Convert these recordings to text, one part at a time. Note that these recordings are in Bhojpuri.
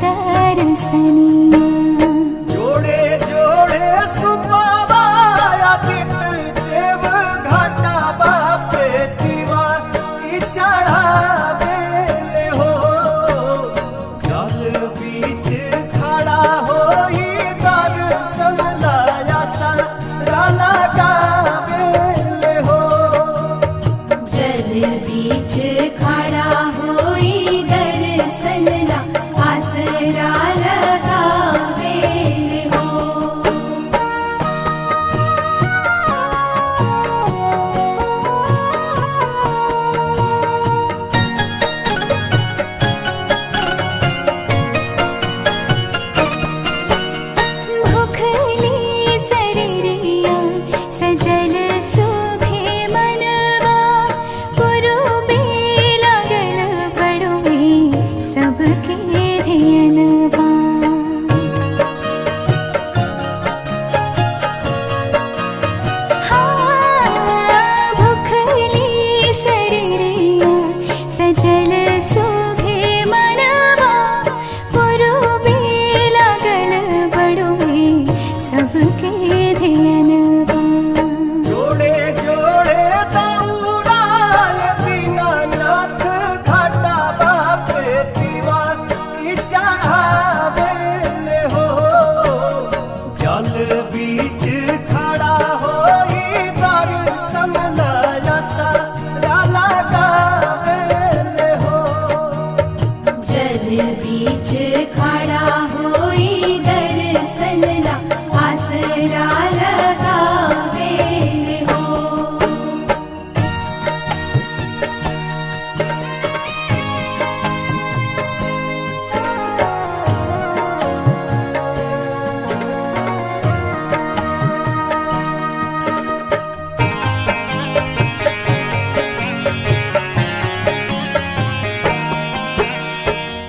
दर्शनिया। जोड़े जोड़े सुपावाया दित देव घाटा बापे दीवा की चढ़ावे हो। जल बीच खड़ा होई दर्शन लाया सारा लगावे हो। जल बीच खड़ा होई दर्शन ला आसरा लगावे हो। भूखली शरीरिया सजल सुभे मनवा। पुरुबे लागल बड़ुए सबके धियनवा। भूखली शरीरिया सजल सुभे मनवा। पुरुबे लागल बड़ुए सबके धियनवा। जोड़े जोड़े दौड़ाय दीनानाथ घाटा बापे दीवा की चढ़ावे हो। जल बीच खड़ा होई दर्शन लाया सारा लगावे हो। जल बीच खड़ा होई दर्शन ला आसरा लगावे हो।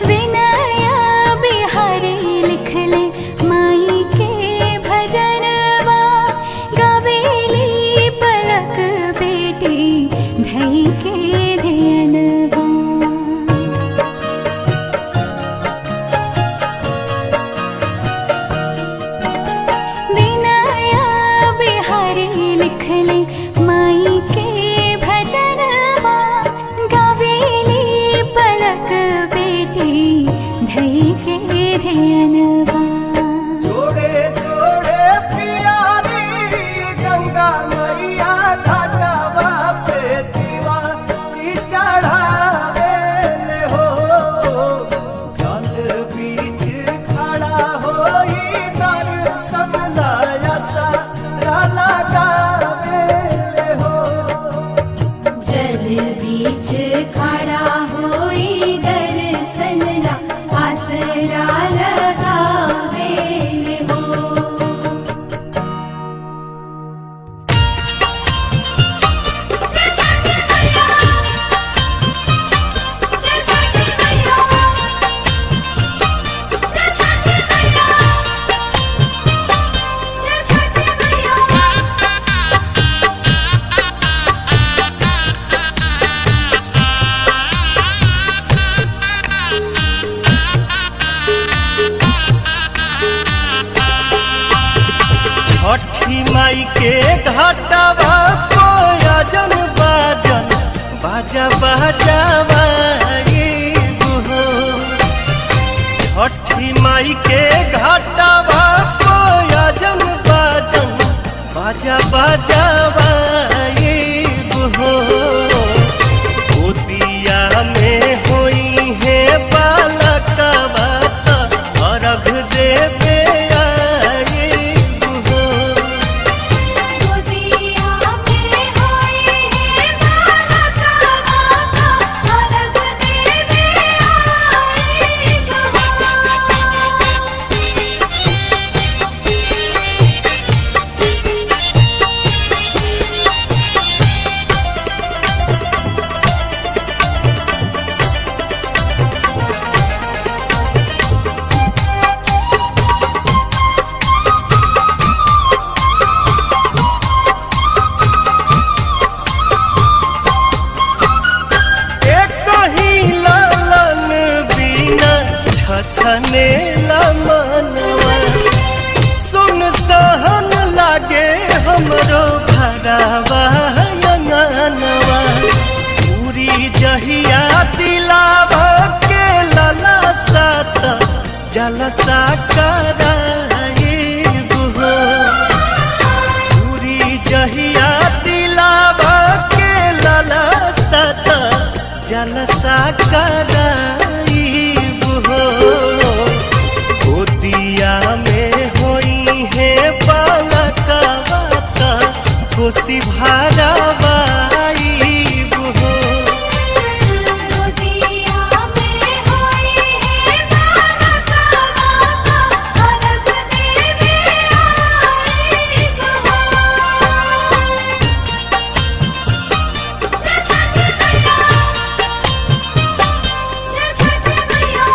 विनय बिहारी छछने मनवा सुन सहन लागे हमरो घरवा अंगनवा पूरी जहिया दिलावा के लला सात जलसा कराइब हो पूरी जहिया दिलावा के लला सात जलसा कराइब हो गोदिया में होई है बालकवा त खुशी भरवाइब हो गोदिया में होई है बालकवा त अलग देवे आइब हो। जय छठी मैया, जय छठी मैया।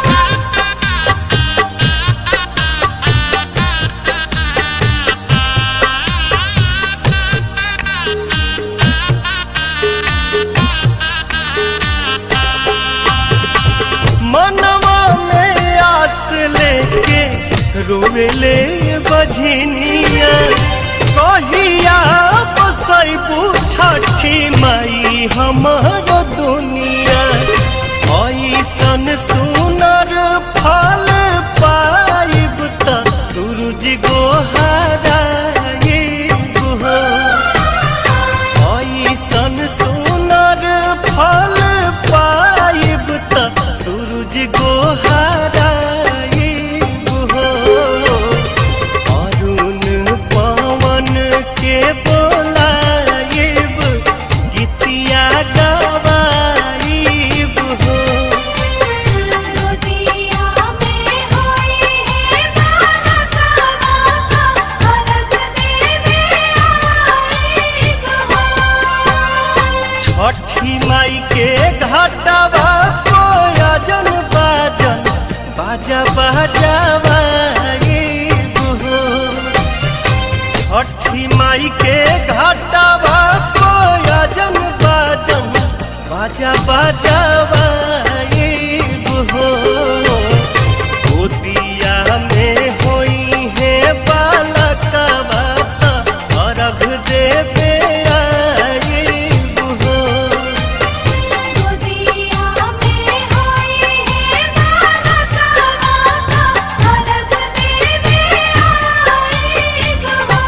मनवा में आस लेके रोवेले बझनिया कहिया बसैबू छठी माई हमर दुनिया ऐसन सुनर फल पाइब त सूरज गोहराइब हो ऐसन सुनर फल पाइब त सूरज गोहराइब हो अरुण पवन के बोलाइब गीतिया गवाइब हो गोदिया में होई है बालकवा त अलग देवे आइब हो। छठी माई के घाटवा कोयजन बाजन बाजा बजावाइब हो छठी माई के घाटवा कोयजन बाजन बाजा बजावाइब हो गोदिया में होई है बालकवा त अर्घ देवे आइब हो गोदिया में होई है बालकवा त अलग देवे आइब हो।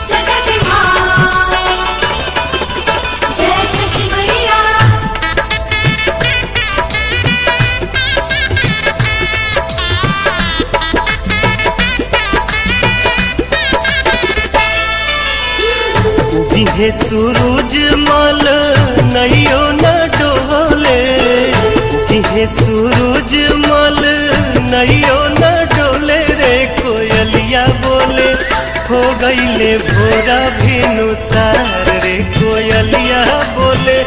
जय छठी माँ, जय छठी मैया। उगिहे सूरज मल नैयो न डोले उगिहे सूरज मल नैयो न डोले रे कोयलिया बोले हो गईले भोरा भिनुसार रे कोयलिया बोले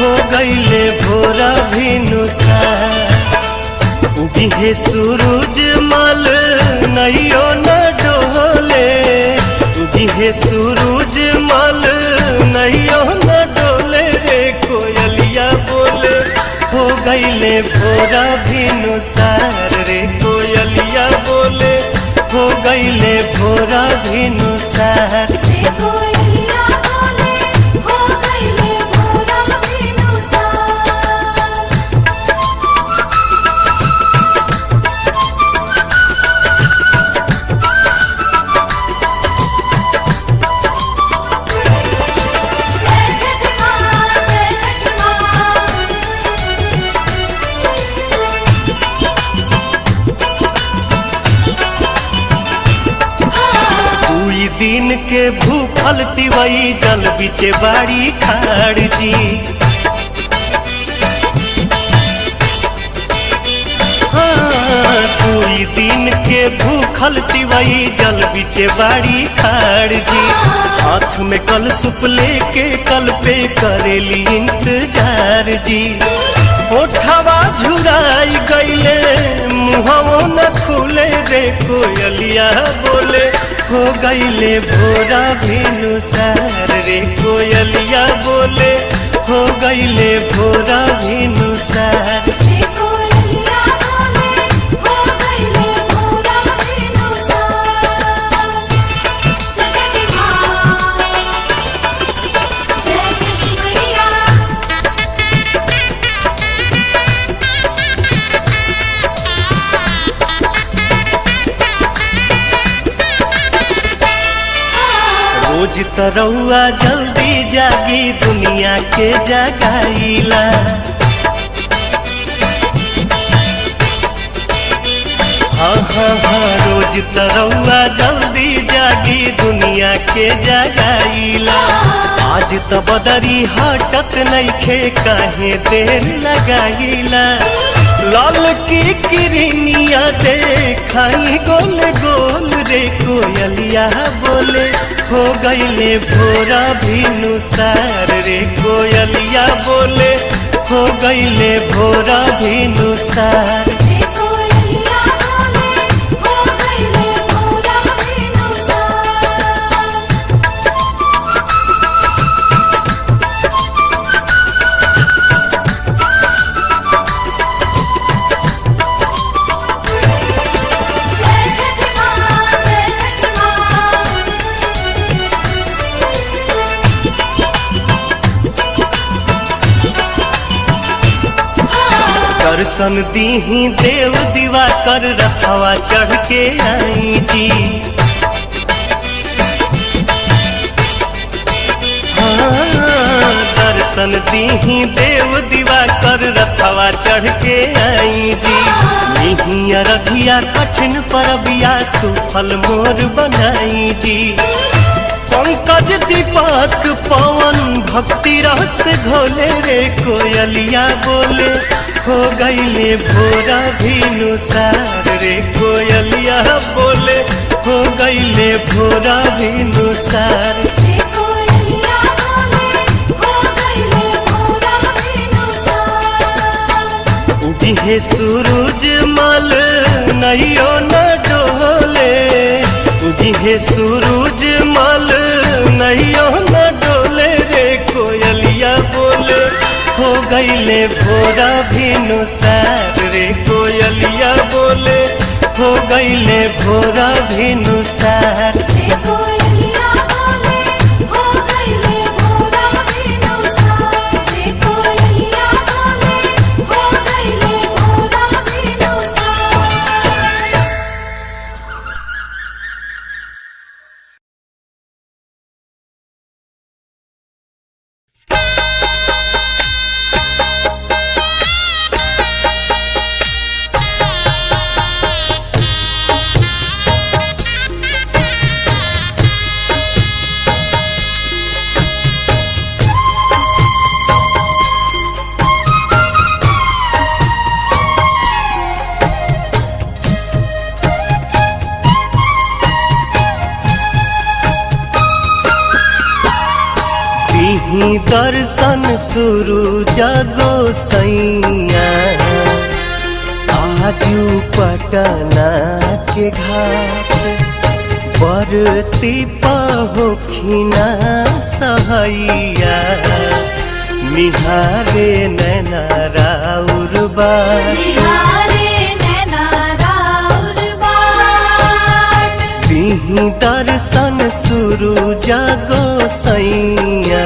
हो गईले भोरा भिनुसार उगिहे सूरज मल नैयो न डोले उगिहे सूरज मल नैयो न डोले रे कोयलिया बोले हो गईले भोरा भिनुसार रे कोयलिया बोले हो गईले भोरा भिनुसार रे कोयलिया बोले हो गईले भोरा भिनुसार। जय छठी माँ, जय छठी माँ। दुई दिन के भूखल तिवई जल बिचे बाड़ी खाड़ जी हाँ दुई दिन के भूखल तिवई जल बिचे बाड़ी खाड़ जी। हाथ में कल सुप लेके कल पे करेली इंतजार जी। ओठवा झुराई गईले मुहवो न खुले रे कोयलिया बोले हो गईले भोरा भिनुसार रे कोयलिया बोले हो गईले भोरा भिनुसार। रोज तरौआ जल्दी जागी दुनिया के जगाईला। हाँ हाँ हाँ रोज तरौआ जल्दी जागी दुनिया के जगाईला। आज तो बदरी हटत नइखे काहे देर लगाईला। लाल की किरनिया देखाई गोल गोल रे कोयलिया बोले हो गईले भोरा भिनुसार रे कोयलिया बोले हो गईले भोरा भिनुसार। दर्शन दीही देव दीवा कर रखवा चढ़ के आई जी। हाँ दर्शन दीही देव दीवा कर रखवा चढ़ के आई जी। निहिया रखिया कठिन परबिया सुफल मोर बनाई जी। पंकज दीपक पवन भक्ति रस घोले रे कोयलिया बोले हो गईले भोरा भिनुसार रे कोयलिया बोले हो गईले भोरा भिनुसार। उगी है सूरज मल नैयो न डोले। उगी है सूरज मल नैयो न डोले रे कोयलिया बोले हो गईले भोरा भिनुसार रे कोयलिया बोले हो गईले भोरा भिनुसार। दर्शन शुरू जागो सैया आजू पटना के घाट बरती पहोखिना सहैया निहारे नैना राउर बाट दीही दर्शन शुरू जागो सैया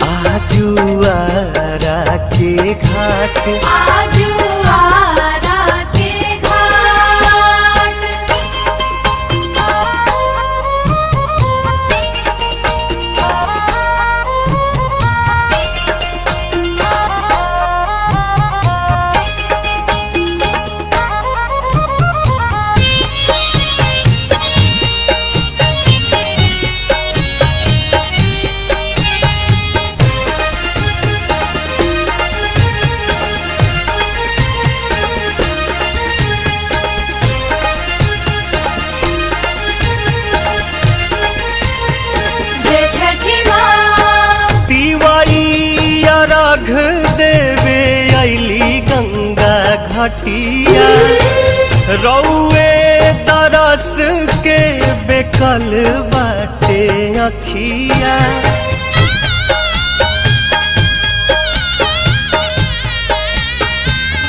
आजू आरा के घाट घटिया रौए तरस के बेकल बाटे अखिया।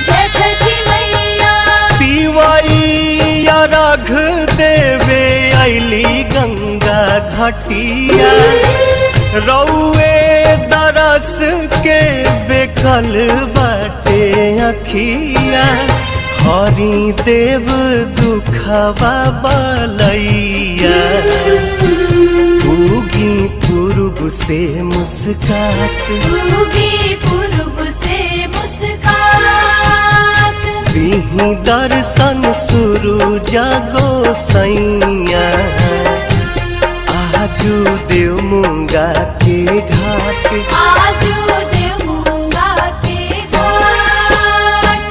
जय छठी मैया। पिवैया रघ देवे अइली गंगा घटिया रौए तरस के बेकल बाटे अखिया। हरि देव दुखवा बलैया उगी पूर्व से मुस्कात। उगी पूर्व से मुस्कात। दीही दर्शन सूरज गोसैया आजू देव मुंगा के घाट। आजू देव मुंगा के घाट।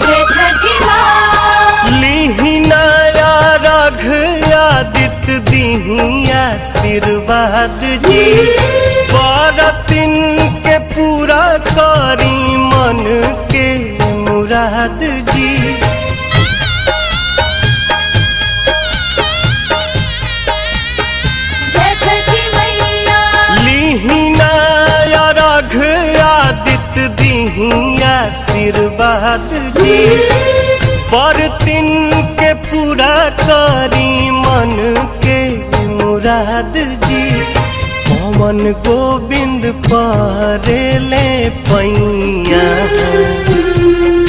जय छठी माँ। लीही नया रघ आदित्य दीही आशीर्वाद जी। बरतिन के पूरा करी मन के मुराद जी। जय छठी मैया। लीही नया रघ आदित्य दीही आशीर्वाद जी। बरतिन के पूरा करी मन के मुराद जी। पवन गोविंद परेले पैया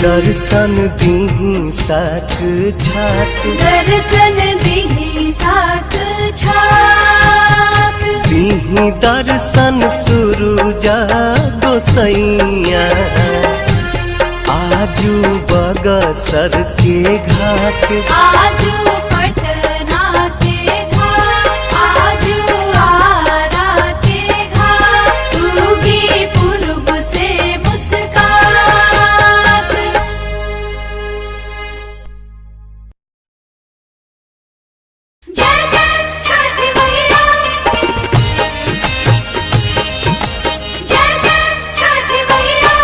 दर्शन दीही साक्षात। दर्शन दीही साक्षात। दीही दर्शन सूरज गोसैया आजू बगसर के घाट। आजू पटना के घाट। आजू आरा के घाट। उगी पूर्व से मुस्कात। जय जय छठी मैया। जय जय छठी मैया।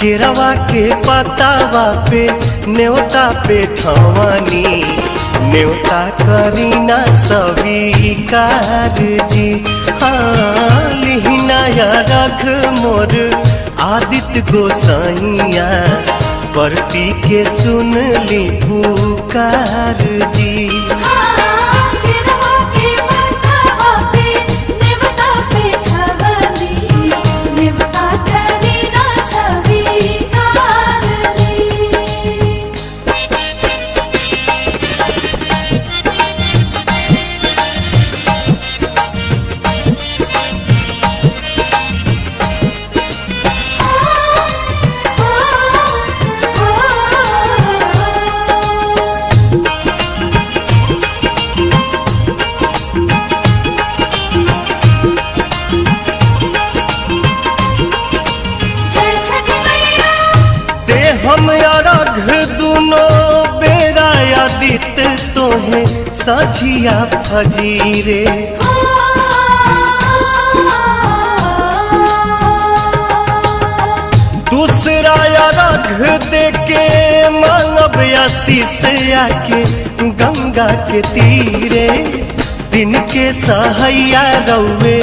केरवा के पतावा पे न्योता पे ठवानी न्योता करीना स्वीकार जी। हाँ लिहिना या रख मोर आदित्य गोसाइया परती के सुन ली पुकार जी। हम अरघ दुनो बेरा आदित तोहे सझिया फजीरे। दूसरा अरघ देके मांगब आशीष आके गंगा के तीरे। दिन के सहैया रौवे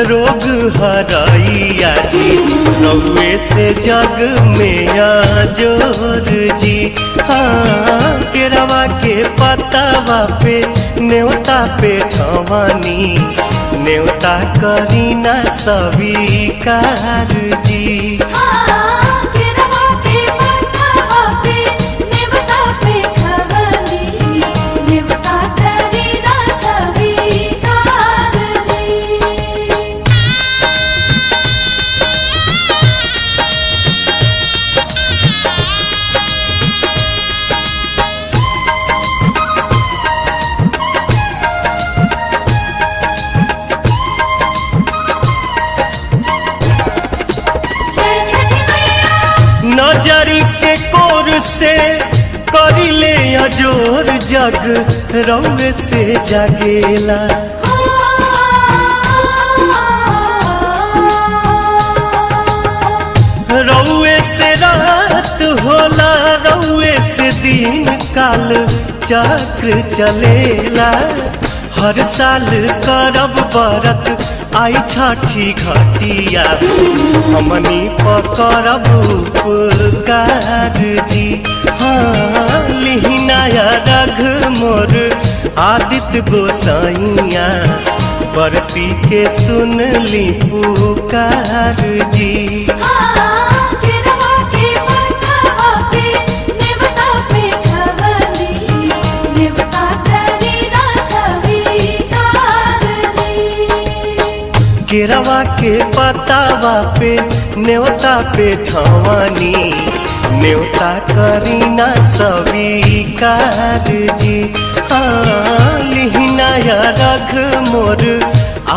रोग हरैया जी रौवे से जग में जोर जी। हाँ केरवा के पतावा पे न्योता पे ठवानी न्योता करीना स्वीकार जी। केरवा के पतवा पे नेवता पे खवली नेवता करीना स्वीकार जी। नजरी के कोर से करिले अजोर जग रौवे से जागेला। रौवे से रात होला रौवे से दिन काल चक्र चलेला। हर साल करब बरत आई छठी घटिया हमनी पकड़ब उपकार जी। हाँ लिहिनाया रघ मोर आदित्य गोसाइया बरती के सुन ली पुकार जी। केरवा के पतावा पे न्योता पे ठवानी न्योता करीना स्वीकार जी। हाँ लिहिनाया रघ मोर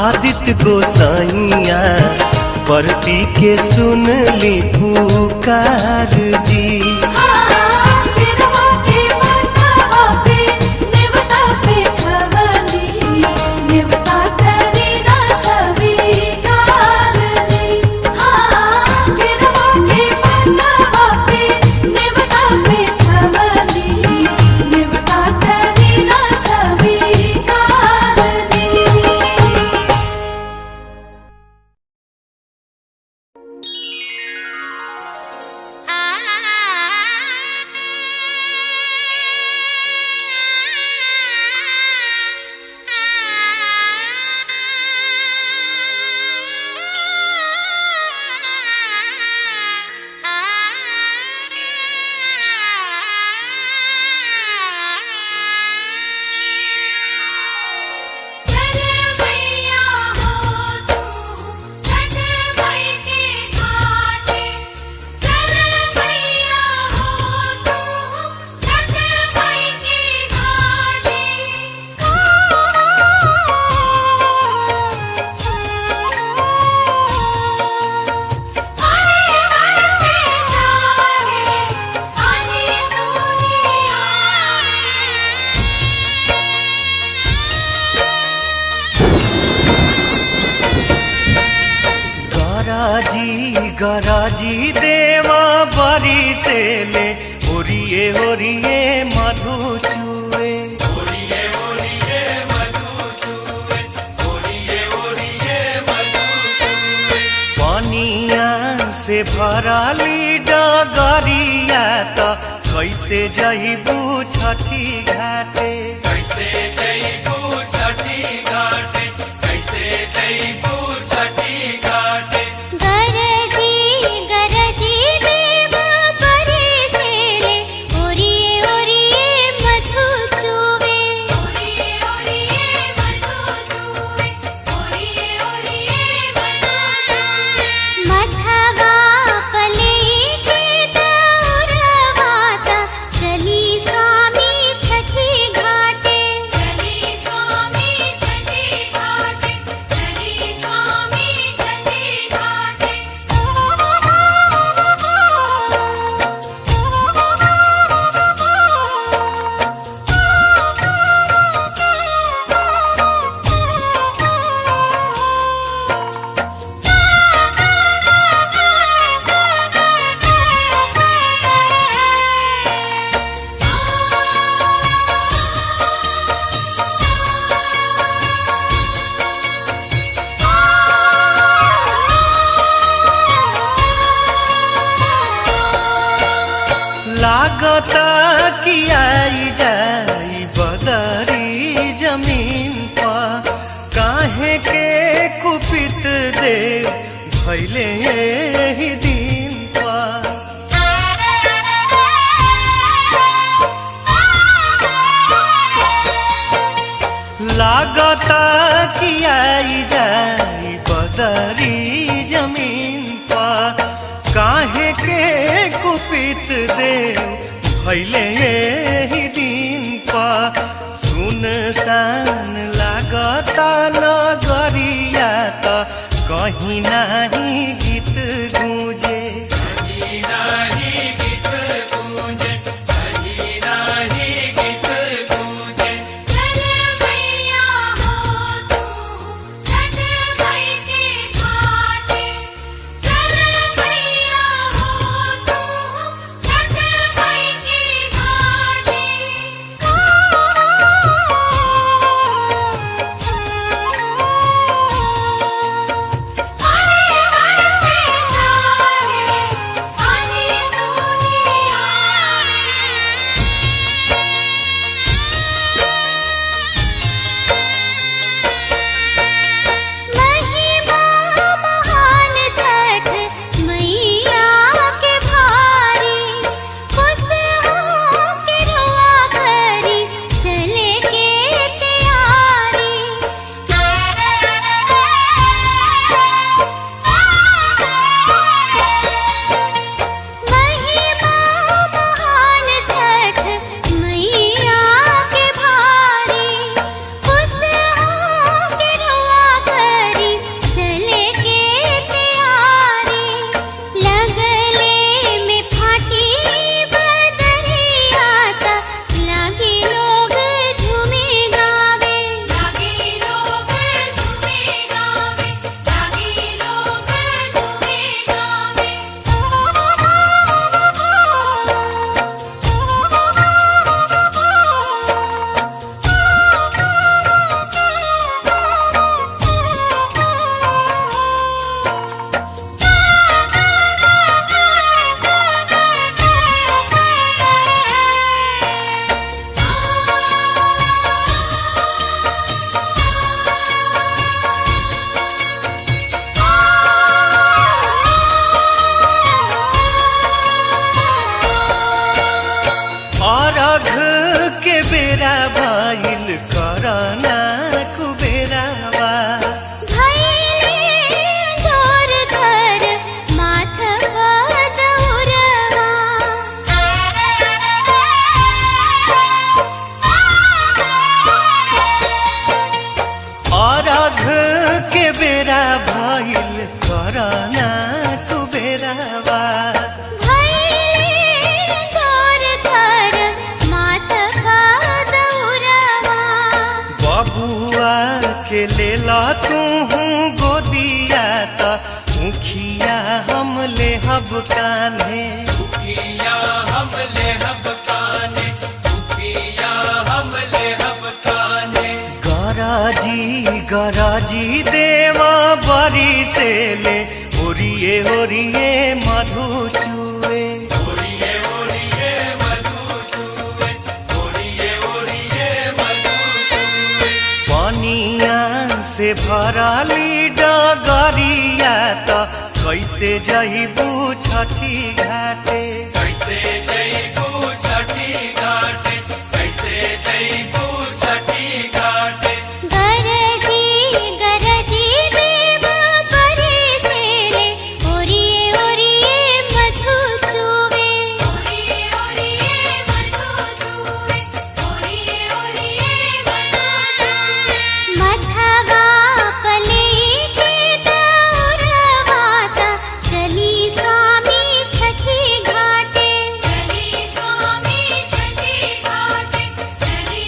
आदित्य गोसाइया बरती के सुन ली पुकार जी। गराजी देवा बरी से ले ओरिए ओरिए मधु चुए। ओरिए ओरिए मधु चुए ओरिए ओरिए मधु चुए। पानिया से भराली डगरिया तो कैसे जइबू छठी घाटे। कैसे जइबू छठी घाटे कैसे जइबू छठी घाटे। लागता कि आई जाई बदरी जमीन पर काहे के देव भैले यही दिन पर। लागता कि आई जाई बदरी जमीन पर, काहे के कुपित देव भैले यही दिन पर। सुनसान लागता नगरिया त कहीं नाही गीत गूंजे, कहीं नाही गीत गूंजे, कहीं नाही गीत गूंजे। चल मैया हो तू छठ मई के घाटे, चल मैया हो तू छठ मई के घाटे। अर्घ के बेरा भइल करना कुबेरावा, अर्घ के बेरा भइल करना कुबेरावा। बबुआ के लेला तू गोदिया त मुखिया हम लेहब कान्हे, मुखिया हम लेहब कान्हे, मुखिया हम लेहब कान्हे। गराजी गराजी देवा बरी से ले, ओरिए ओरिए मधु चुए, ओरिए ओरिए मधु चूए, ओरिए ओरिए मधु चूए। पनिया से भरली डगरिया त कैसे जइबू छठी घाटे, कैसे जइबू छठी घाटे, कैसे जइबू छठी घाटे। चली स्वामी छठी घाटे, चली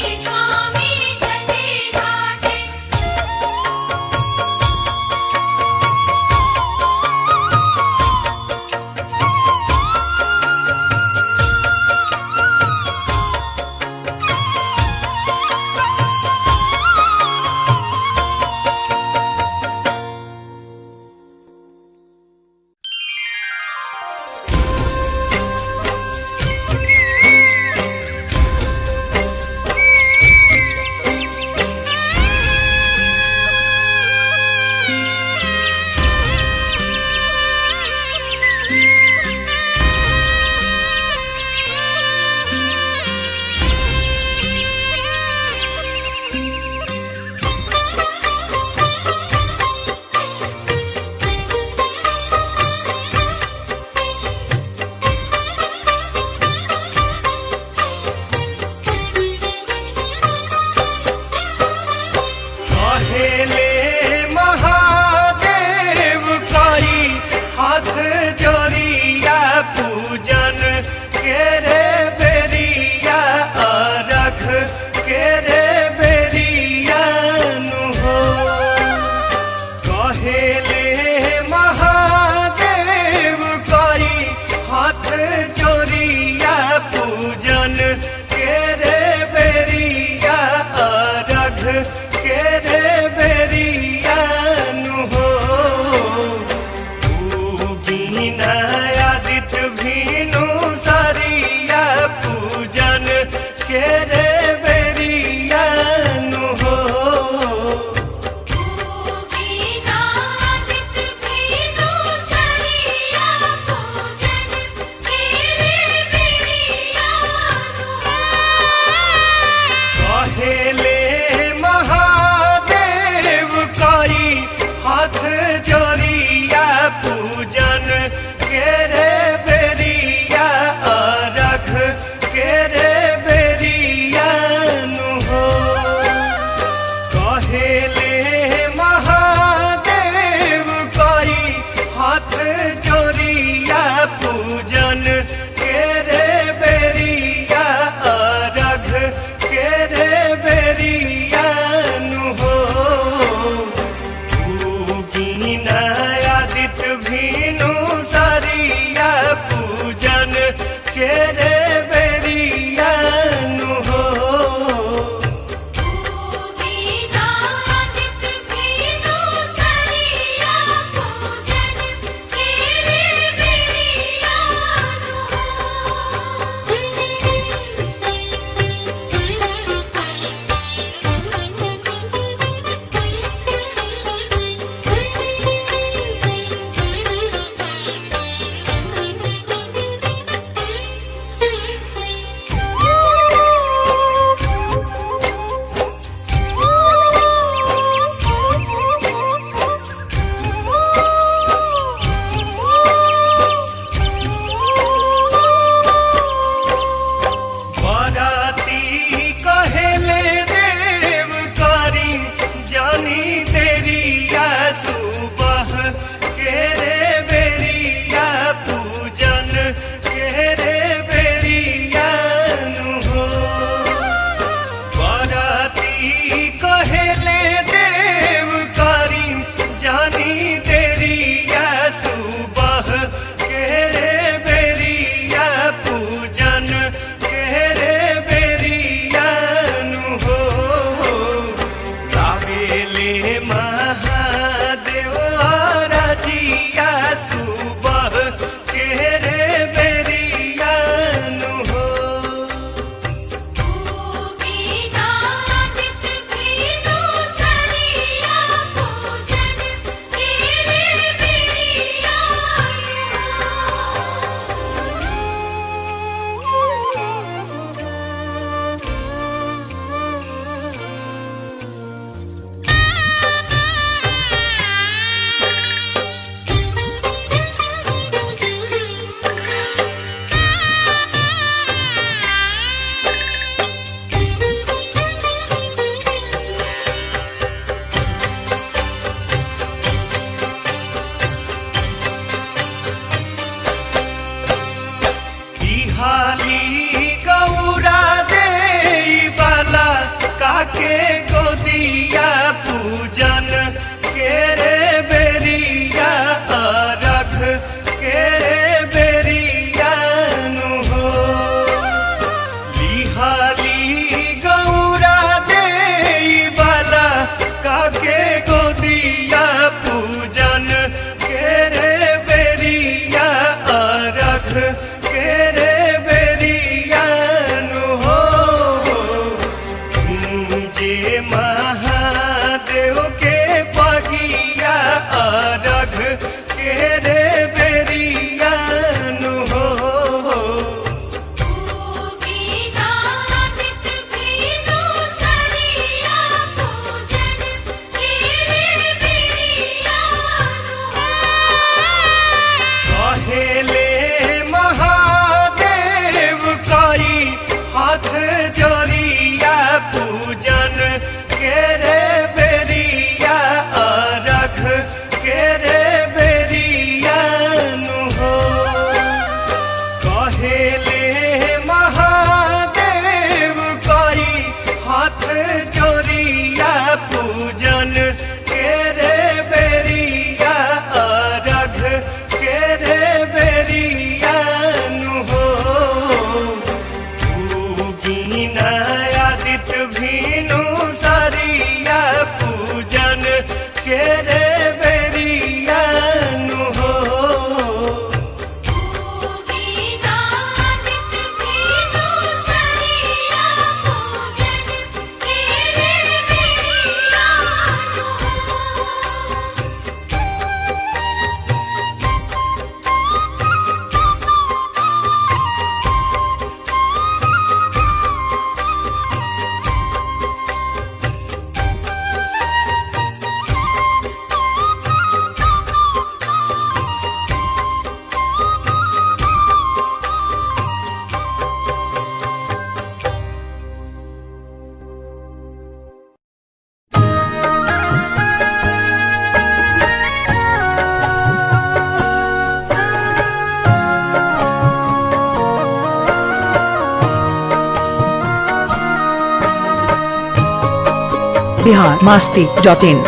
के रे बेरियानु हो बीना आदित्य भीनु सरिया पूजन के रे बेरियानु हो कहेले महादेव कई हाथ जोड़िया पूजन के रे बेरिया अरख के रे बेरियानु हो कहेले महादेव कई हाथ जोड़िया पूजन के रे बेरिया अरख के रे बेरियानु हो बीना आदित्य भीनु सरिया पूजन के रे बेरियानु हो बराती कहेले देव करी जानी देरिया सुबह के रे बेरिया पूजन के रे बेरियानु हो बराती कहेले देव करी जानी देरिया सुबह के रे बेरिया पूजन के रे बेरियानु हो गावेले महादेव राजिया सुबह के रे बेरियानु हो बिहाली गौरा दे बाला काके गोदिया पूजन के रे बेरिया अरख के रे बेरियानु हो बिहाली गौरा दे बाला काके गोदिया पूजन के रे बेरिया अरख के रे बेरियानु हो जे महादेव के पगिया अरघ के रे बेरियानु हो कहेले महादेव कई हाथ जोड़िया पूजन के रे बेरिया अरख के रे बेरियानु हो कहेले महादेव कई हाथ जोड़िया पूजन के रे बेरिया अरघ के रे बेरियानु हो बीना आदित्य भीनु सरी biharmasti.in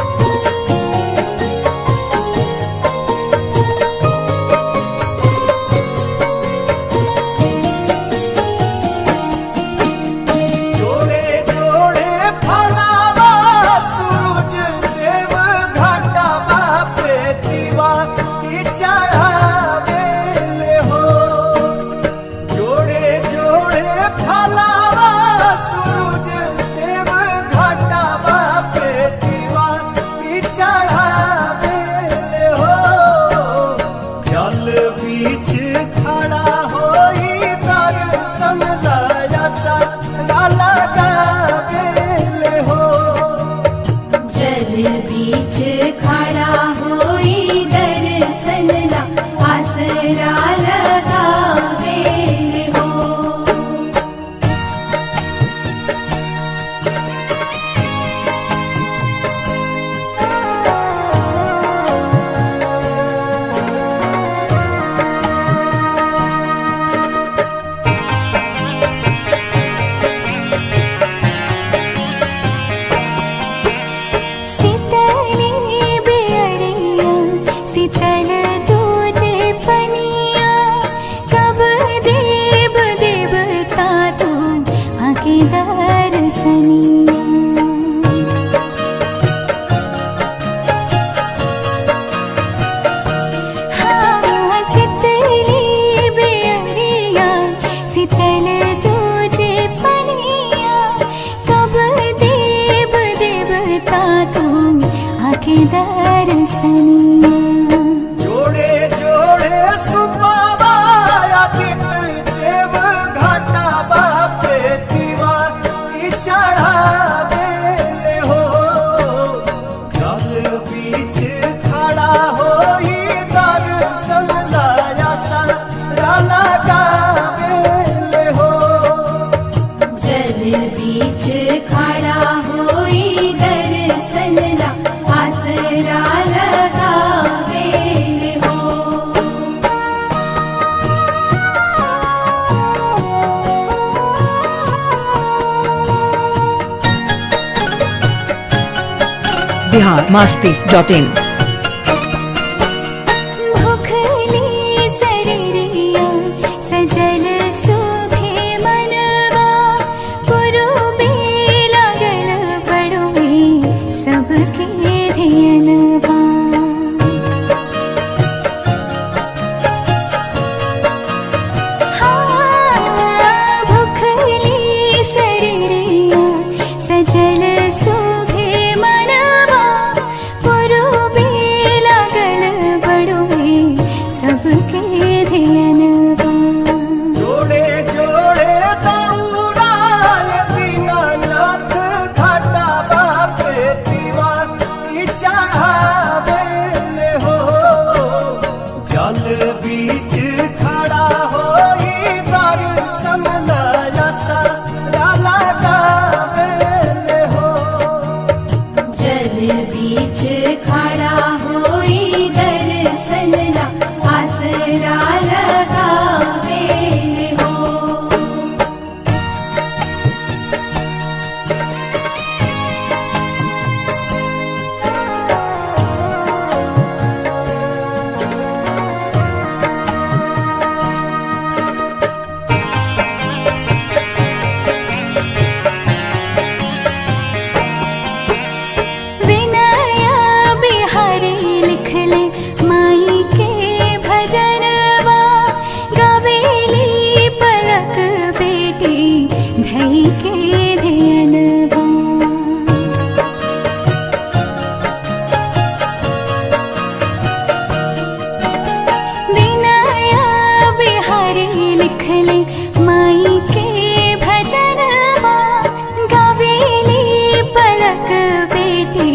जोड़े जोड़े फलावा सूरज देव घाटावा पे दीवा की चढ़ावे ले हो। जोड़े जोड़े फलावा सूरज देव घाटावा पे दीवा की चढ़ावे ले हो। जल बीच खड़ा होई दर्शन लाया सा लगावे ले हो। जल बीच खड़ा होई दर्शन ला आसरा लगावे हो। सितली बेअरिया सितल तुझे पनिया कब देव देवता तू आके दर्शनिया। हाँ सितली बेअरिया सितल तुझे पनिया कब देव देवता तू आके दर्शनिया। जोड़े जोड़े सुबाबा आदित्य देव घाटावा पे दीवा की चढ़ावे ले हो। जल बीच खड़ा होई दर्शन लाया सारा लगावे ले हो। जल बीच खड़ा होई दर्शन ला आसरा लगावे हो। biharmasti.in भुखली शरीरिया सजल सुभे मनवा पुरुबे लागल बड़ुए सबके धियनवा। हाँ भुखली शरीरिया सजल सुभे मनवा पुरुबे लागल बड़ुए सबके धियनवा। जोड़े जोड़े दौड़ाए दीनानाथ घाटावा पे दीवा की चढ़ावे ले हो। जल बीच खड़ा होई दर्शन लाया सारा लगावे ले हो। जल बीच खड़ा होई दर्शन ला आसरा लगावे हो। विनया बिहारी लिखले माई के भजनवा गवेली पलक बेटी धई के धियनवा। विनया बिहारी लिखले माई के भजनवा गवेली पलक बेटी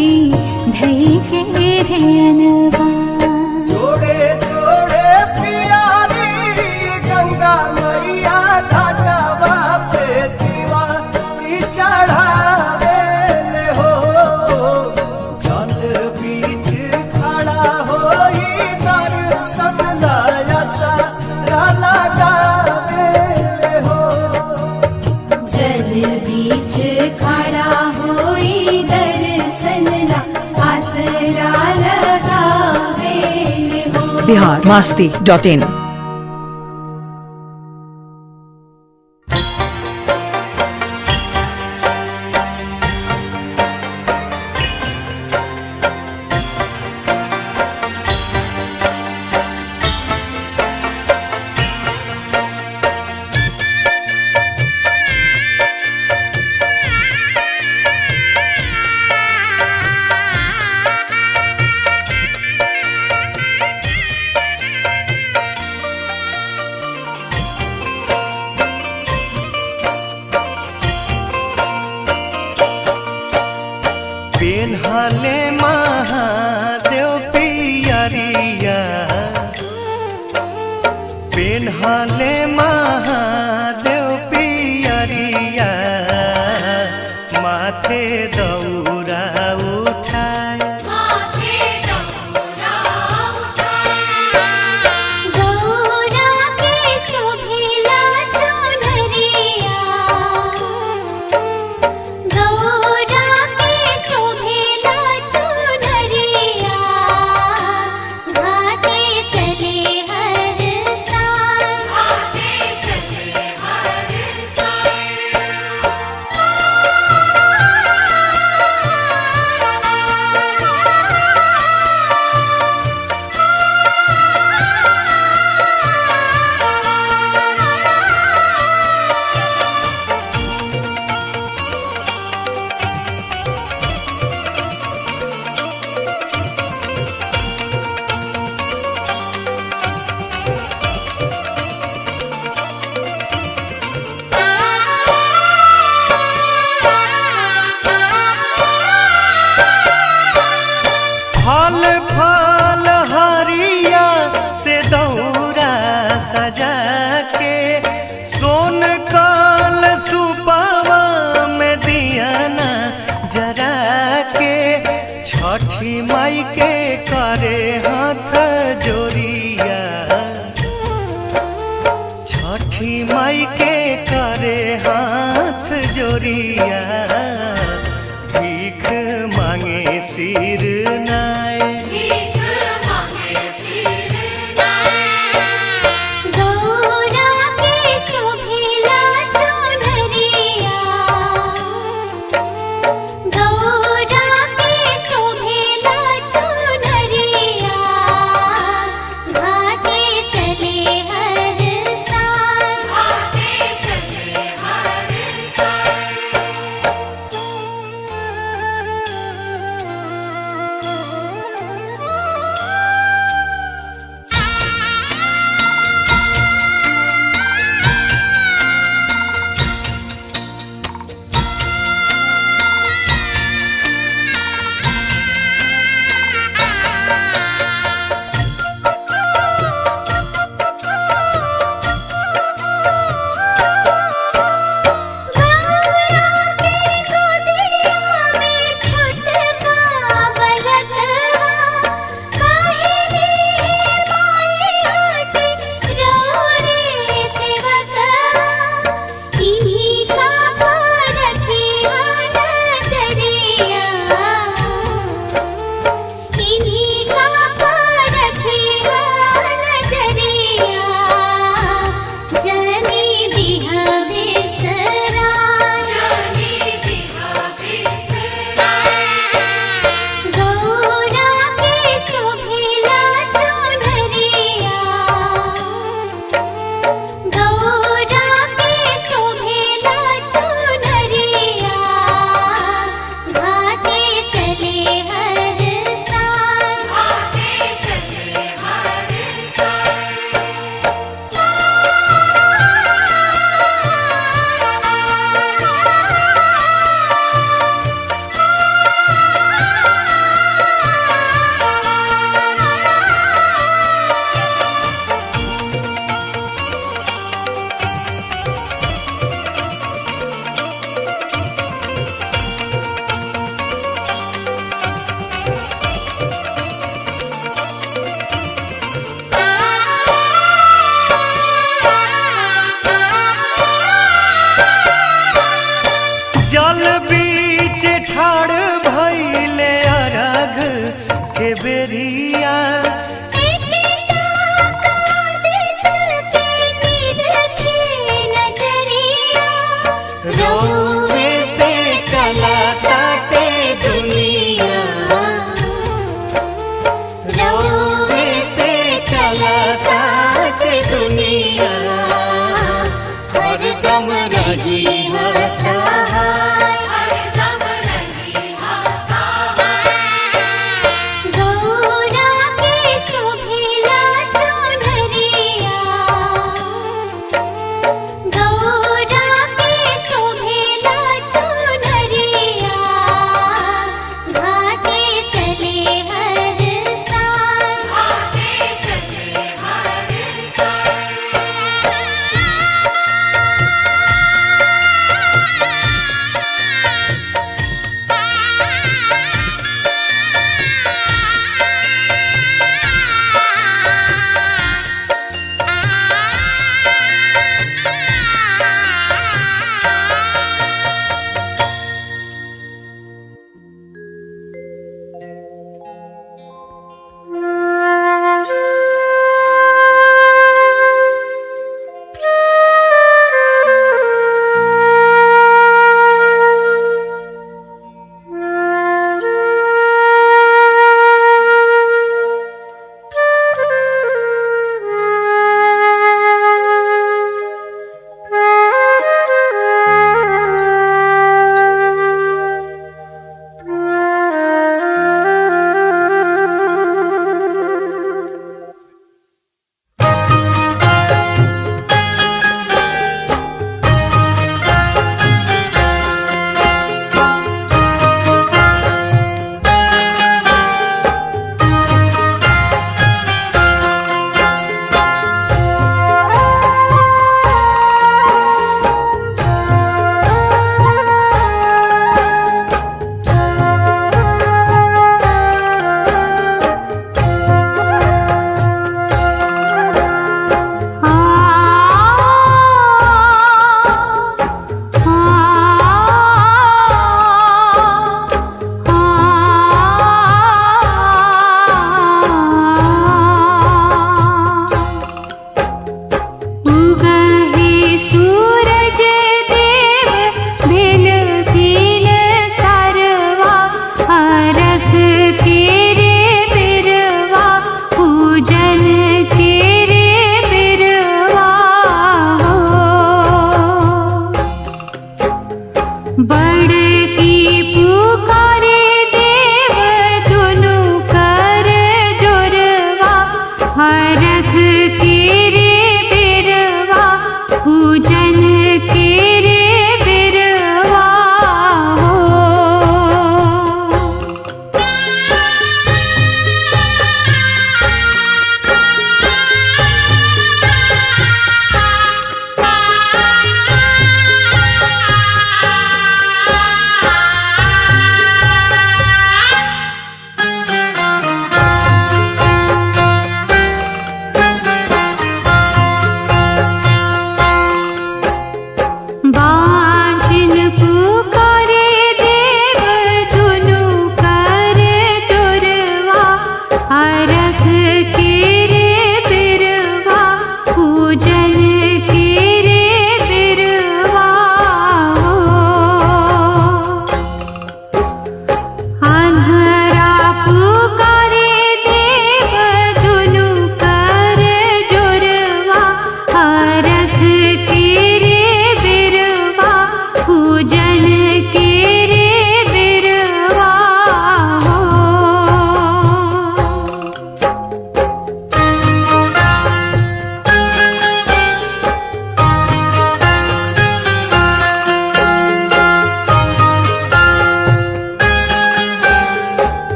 धई के धियनवा। जोड़े जोड़े प्यारी गंगा मैया घाटावा पे दीवा की चढ़ावे ले हो। जल बीच खड़ा होई दर्शन लाया सारा लगावे ले हो। जल बीच खड़ा होई दर्शन biharmasti.in. पेन्हले महादेव पियरिया, पेन्हले महादेव पियरिया, माथे दौरा उठाए, माथे दौरा उठाए। गौरा के शोभिला चुनरिया, गौरा के शोभिला चुनरिया, घाटे चले हर साल, घाटे चले हर साल। फल फल हरिया से दौरा सजा के, सोन कल सुपावा में दियाना जरा के, छठी माई के करे हाथ जोड़िया, छठी माई के करे हाथ जोड़िया, भीख मांगे सिर नाय, भीख मांगे सिर नाय। गौरा के शोभिला चुनरिया, गौरा के शोभिला चुनरिया, घाटे चले हर साल, घाटे चले हर साल। ठाड़ भइले अरघ के बेरिया, एक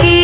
के